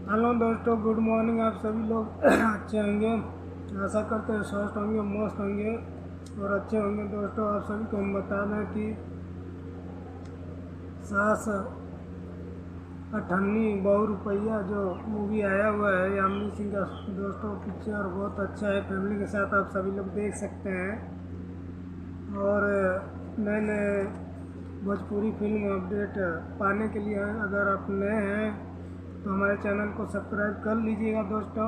Hello दोस्तों, good morning. आप सभी लोग अच्छे होंगे, आशा करते हैं स्वस्थ होंगे, मस्त होंगे और अच्छे होंगे। दोस्तों, आप सभी को हम बता दें कि सास अठन्नी बहु रुपया जो मूवी आया हुआ है यामिनी सिंह का, दोस्तों पिक्चर बहुत अच्छा है। फैमिली के साथ आप सभी लोग देख सकते हैं। और नए नए भोजपुरी फिल्म अपडेट पाने के लिए अगर आप नए हैं तो हमारे चैनल को सब्सक्राइब कर लीजिएगा दोस्तों।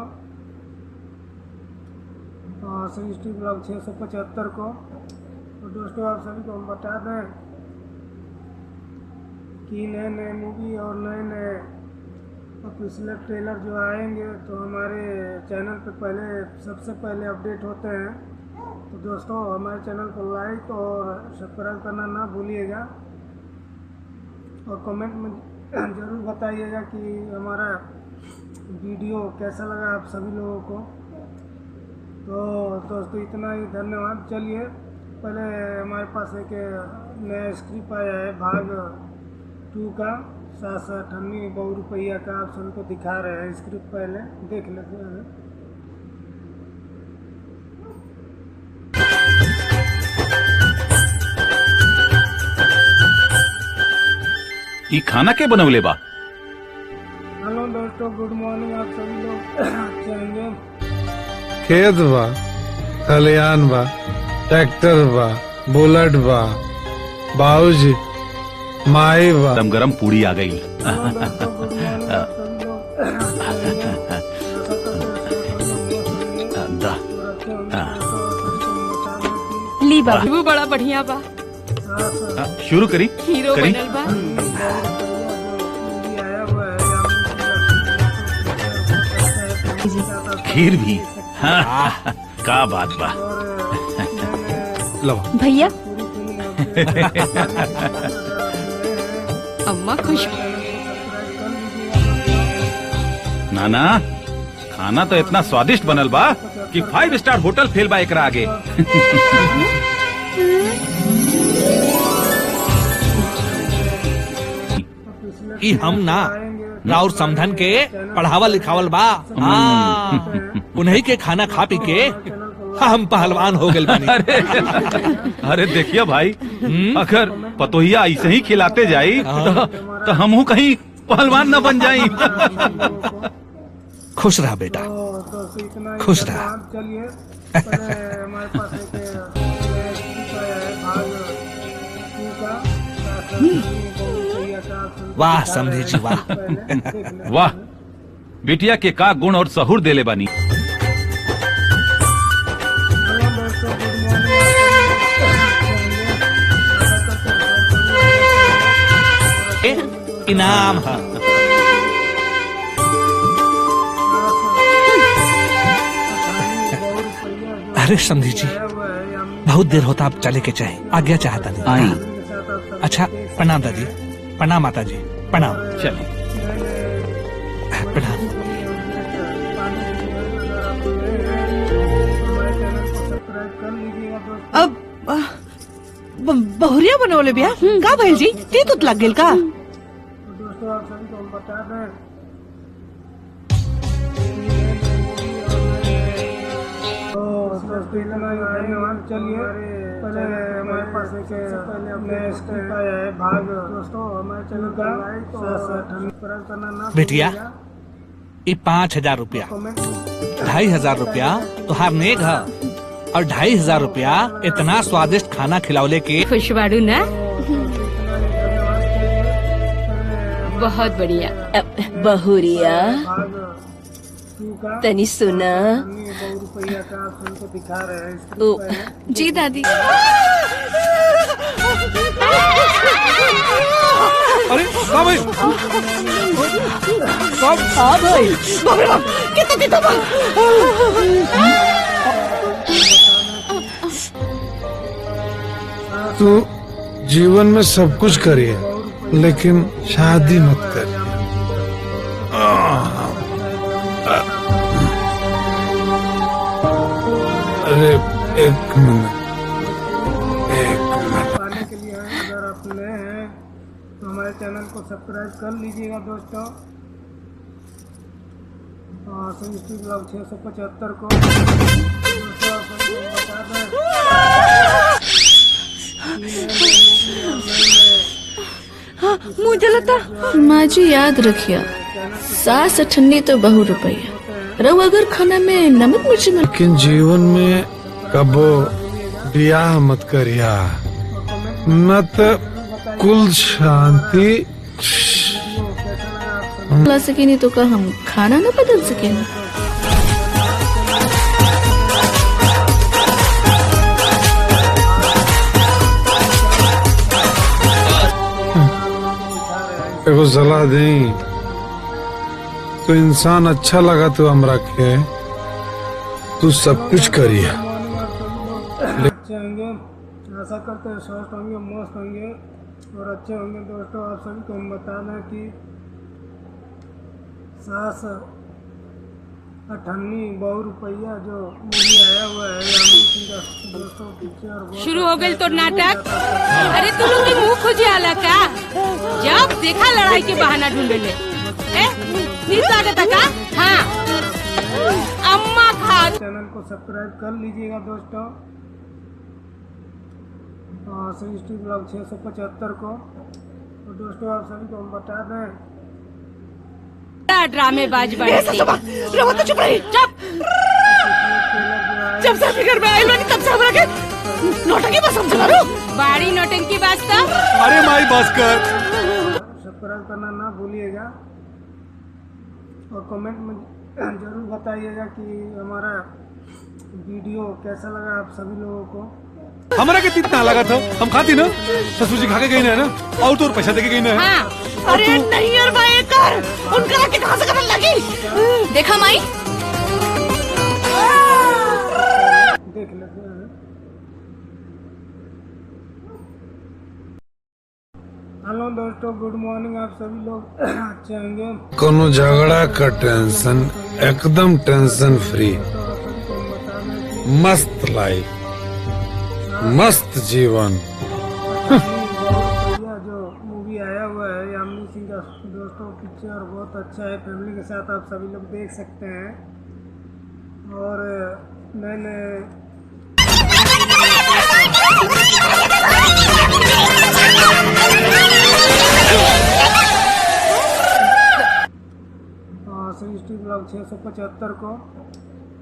सृष्टि ब्लॉग 675 को। तो दोस्तों, आप सभी को हम बता दें कि नए नए मूवी और नए नए ऑफिशियल ट्रेलर जो आएंगे तो हमारे चैनल पे सबसे पहले अपडेट होते हैं। तो दोस्तों, हमारे चैनल को लाइक और सब्सक्राइब करना ना भूलिएगा और कमेंट में ज़रूर बताइएगा कि हमारा वीडियो कैसा लगा आप सभी लोगों को। तो दोस्तों, इतना ही, धन्यवाद। चलिए, पहले हमारे पास एक नया स्क्रिप्ट आया है भाग 2 का, सास अठन्नी बहु रुपया का। आप सभी को दिखा रहे हैं स्क्रिप्ट, पहले देख लेते हैं। ये खाना के बनवले बा? हेलो दोस्तों, गुड मॉर्निंग। आप सभी लोग अच्छे होंगे। खेत बा, खलियान बा, ट्रैक्टर बा, बुलेट बा, बाबूजी, माई बा। गरम गरम पूड़ी आ गई। हेलो दोस्तों, गुड मॉर्निंग। आप सभी लोग अच्छे होंगे। आशा करते हैं दा। और अच्छे होंगे। दोस्तों, ली बाबू, वो बड़ा बढ़िया बा, शुरू करी हीरो करी। बनल बा। खीर भी। हाँ, का बात बा। लो भैया, अम्मा खुश। नाना, खाना तो इतना स्वादिष्ट बनल बा कि 5 स्टार होटल फेल बा एकरा आगे। कि हम ना राउर समधन के पढ़ावल लिखावल बा। उन्हीं के खाना खा पी के हम पहलवान हो गए बानी। अरे देखिए भाई, अगर पतोहिया ऐसे ही खिलाते जाई तो हमहू कहीं पहलवान न बन जाई। खुश रहा बेटा, खुश रहा। चलिए, पहले हमारे पास एक भाग 2 का, वाह समझे जी, वाह। वाह, बिटिया के का गुण और सहूर देले बानी। इनाम है। अरे समझी जी, बहुत देर होता, आप चले के चाहे आज्ञा चाहता नहीं। अच्छा, प्रणाम दादी, प्रणाम माता जी, प्रणाम। चलिए, प्रणाम। अब बहुरिया बनवले बिया का भइल जी? तीत लग गेल का? दोस्तों, आप सभी को हम बता दें धन्यवाद। चलिए, पहले हमारे पास पहले अपने स्क्रिप्ट आया है भाग, दोस्तों हमारे चैनल का सब्सक्राइब करना ना बेटिया, ये 5,000 रुपया, 2,500 रुपया तुहार नेक है और 2,500 रुपया इतना स्वादिष्ट खाना खिलावले के। खुश बाड़ू ना? बहुत बढ़िया। बहुरिया तनी सुना। रुपया का आप सबको दिखा रहे हैं। ओ जी दादी। अरे भाई, हाँ भाई, बाप रे बाप, कितना बा। तू जीवन में सब कुछ करिए लेकिन शादी मत करिए। अरे एक मिनट। पाने के लिए अगर आप नए हैं तो हमारे चैनल को सब्सक्राइब कर लीजिएगा दोस्तों। सभी स्ट्रीट ब्लॉग 675 को दोस्तों आप सभी को बता दें मुँह जलता। माँ जी याद रखिया, सास अठन्नी तो बहु रुपया। रहो अगर खाना में नमक मिर्च में। लेकिन जीवन में कबो ब्याह मत करिया, न तो कुल शांति। ला सके नहीं तो का हम खाना न बदल सके ना। एगो सलाह दें तो इंसान अच्छा लगा तो हम रखे, तू सब कुछ करिए। अच्छे होंगे, आशा करते हैं स्वस्थ होंगे, मस्त होंगे और अच्छे होंगे। दोस्तों आप सभी को हम बता दें कि सास अठन्नी बहु रुपया जो मूवी आया हुआ है दोस्तों पिक्चर शुरू हो गई तो नाटक। अरे तुम लोग मुँह खोजे आला का? जब देखा लड़ाई के बहाना ढूंढे ले स्वागत का। हाँ अम्मा खा। चैनल को सब्सक्राइब कर लीजिएगा दोस्तों, सभी स्ट्रीट ब्लॉग 675 को। तो दोस्तों आप सभी को हम बता दें ड्रामेबाज बने। रवा तो चुप रही। चुप। जब से घर में आई लोग तब से हमरा के नौटंकी बस हम चला रहे हो। बाड़ी नौटंकी बास्ता। अरे माई बस कर। सब्सक्राइब करना ना भूलिएगा और कमेंट में जरूर बताइएगा कि हमारा वीडियो कैसा लगा आप सभी लोगों को। हमारा के इतना लगा था, हम खाती ना, ससुर जी खा के गई ना और तो पैसा दे के गई ना। हाँ। अरे नहीं यार भाई कर उनका के कहां से करने लगी। देखा माई देख लेते हैं। हेलो दोस्तों, गुड मॉर्निंग। आप सभी लोग अच्छे होंगे। कोनो झगड़ा का टेंशन एकदम टेंशन फ्री, मस्त लाइफ, मस्त जीवन। जो मूवी आया हुआ है यामिनी सिंह का दोस्तों पिक्चर बहुत अच्छा है, फैमिली के साथ आप सभी लोग देख सकते हैं। और मैंने सभी स्ट्रीट ब्लॉग 675 को।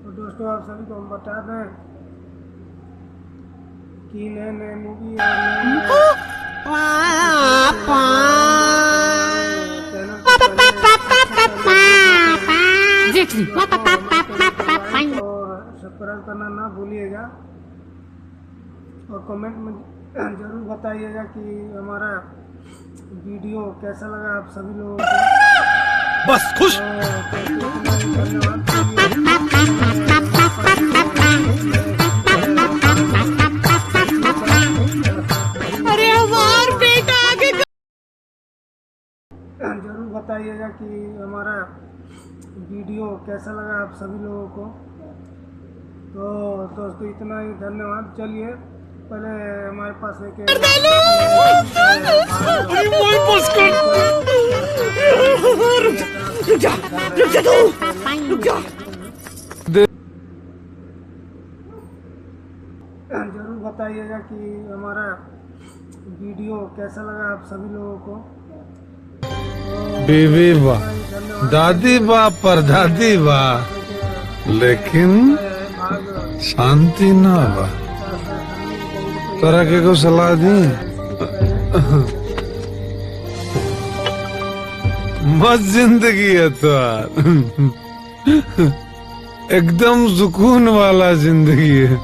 तो दोस्तों आप सभी को हम बता दें कि नए नए मूवी और सब्सक्राइब करना ना भूलिएगा और कमेंट में जरूर बताइएगा कि हमारा वीडियो कैसा लगा आप सभी लोगों को। बस खुश। अरे हमार बेटा आगे जरूर बताइएगा कि हमारा वीडियो कैसा लगा आप सभी लोगों को। तो दोस्तों इतना ही, धन्यवाद। चलिए पहले हमारे पास एक रुक जा तू रुक जा। जरूर बताइएगा कि हमारा वीडियो कैसा लगा आप सभी लोगों को। बीवी बा, दादी बा, परदादी बा, लेकिन शांति ना बा। तरह के को सलाह दी मस्त जिंदगी है तो एकदम सुकून वाला जिंदगी है।